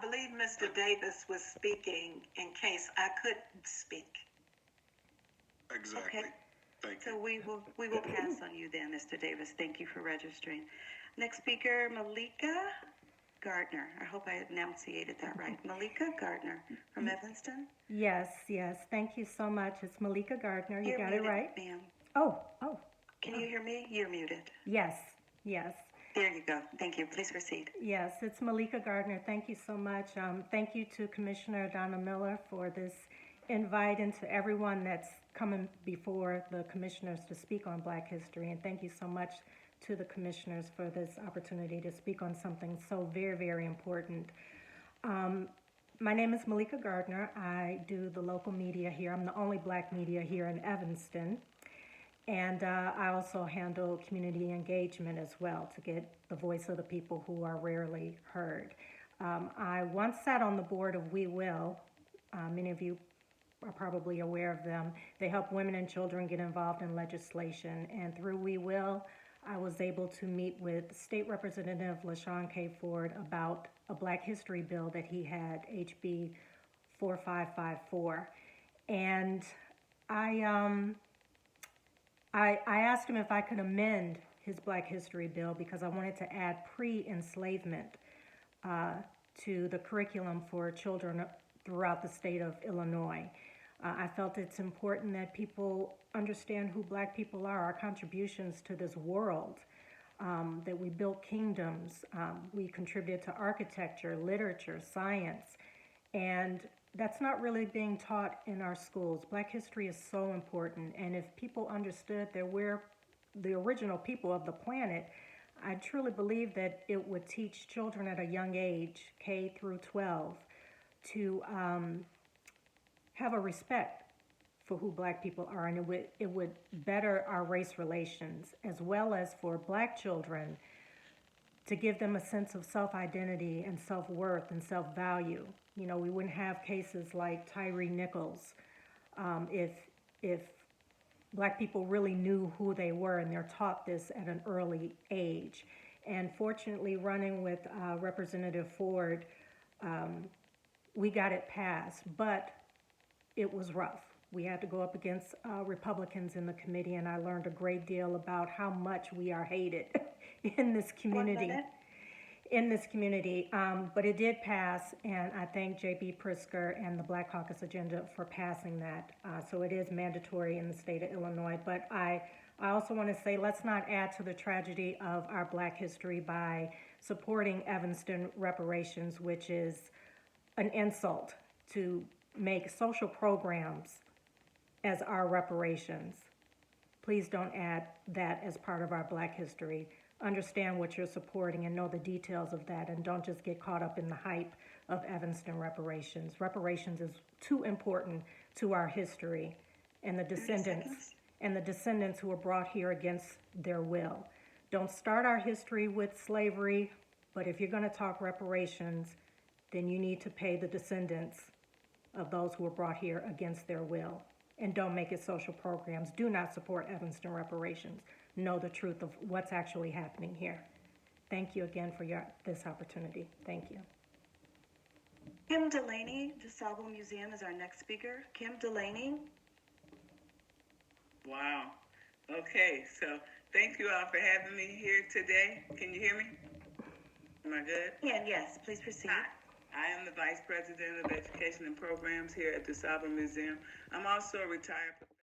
I believe Mr. Davis was speaking in case I couldn't speak. Exactly. Okay. Thank you. So we will pass on you then, Mr. Davis. Thank you for registering. Next speaker, Malika Gardner. I hope I enunciated that right. Malika Gardner from Evanston. Yes. Thank you so much. It's Malika Gardner. You You're got muted, it right. ma'am. Oh. Can you hear me? You're muted. Yes. There you go. Thank you. Please proceed. Yes, it's Malika Gardner. Thank you so much. Thank you to Commissioner Donna Miller for this invite, and to everyone that's coming before the commissioners to speak on Black history. And thank you so much to the commissioners for this opportunity to speak on something so very, very important. My name is Malika Gardner. I do the local media here. I'm the only Black media here in Evanston. And I also handle community engagement as well to get the voice of the people who are rarely heard. I once sat on the board of We Will. Many of you are probably aware of them. They help women and children get involved in legislation. And through We Will, I was able to meet with State Representative Shawn K. Ford about a Black History bill that he had, HB 4554. And I asked him if I could amend his Black History bill because I wanted to add pre-enslavement to the curriculum for children throughout the state of Illinois. I felt it's important that people understand who Black people are, our contributions to this world, that we built kingdoms, we contributed to architecture, literature, science, and that's not really being taught in our schools. Black history is so important, and if people understood that we're the original people of the planet, I truly believe that it would teach children at a young age, K through 12, to have a respect for who Black people are, and it would better our race relations, as well as for Black children to give them a sense of self-identity and self-worth and self-value. You know, we wouldn't have cases like Tyree Nichols if Black people really knew who they were, and they're taught this at an early age. And fortunately, running with Representative Ford, we got it passed, but it was rough. We had to go up against Republicans in the committee, and I learned a great deal about how much we are hated in this community. But it did pass, and I thank J.B. Prisker and the Black Caucus Agenda for passing that. So it is mandatory in the state of Illinois. But I also want to say, let's not add to the tragedy of our Black history by supporting Evanston Reparations, which is an insult to make social programs as our reparations. Please don't add that as part of our Black history. Understand what you're supporting and know the details of that, and don't just get caught up in the hype of Evanston Reparations. Reparations is too important to our history and the descendants who were brought here against their will. Don't start our history with slavery, but if you're going to talk reparations, then you need to pay the descendants of those who were brought here against their will. And don't make it social programs. Do not support Evanston Reparations. Know the truth of what's actually happening here. Thank you again for this opportunity. Thank you. Kim Delaney, DeSalvo Museum, is our next speaker. Kim Delaney. Wow. Okay, so thank you all for having me here today. Can you hear me? Am I good? Yes, please proceed. Hi. I am the Vice President of Education and Programs here at the DeSalvo Museum. I'm also a retired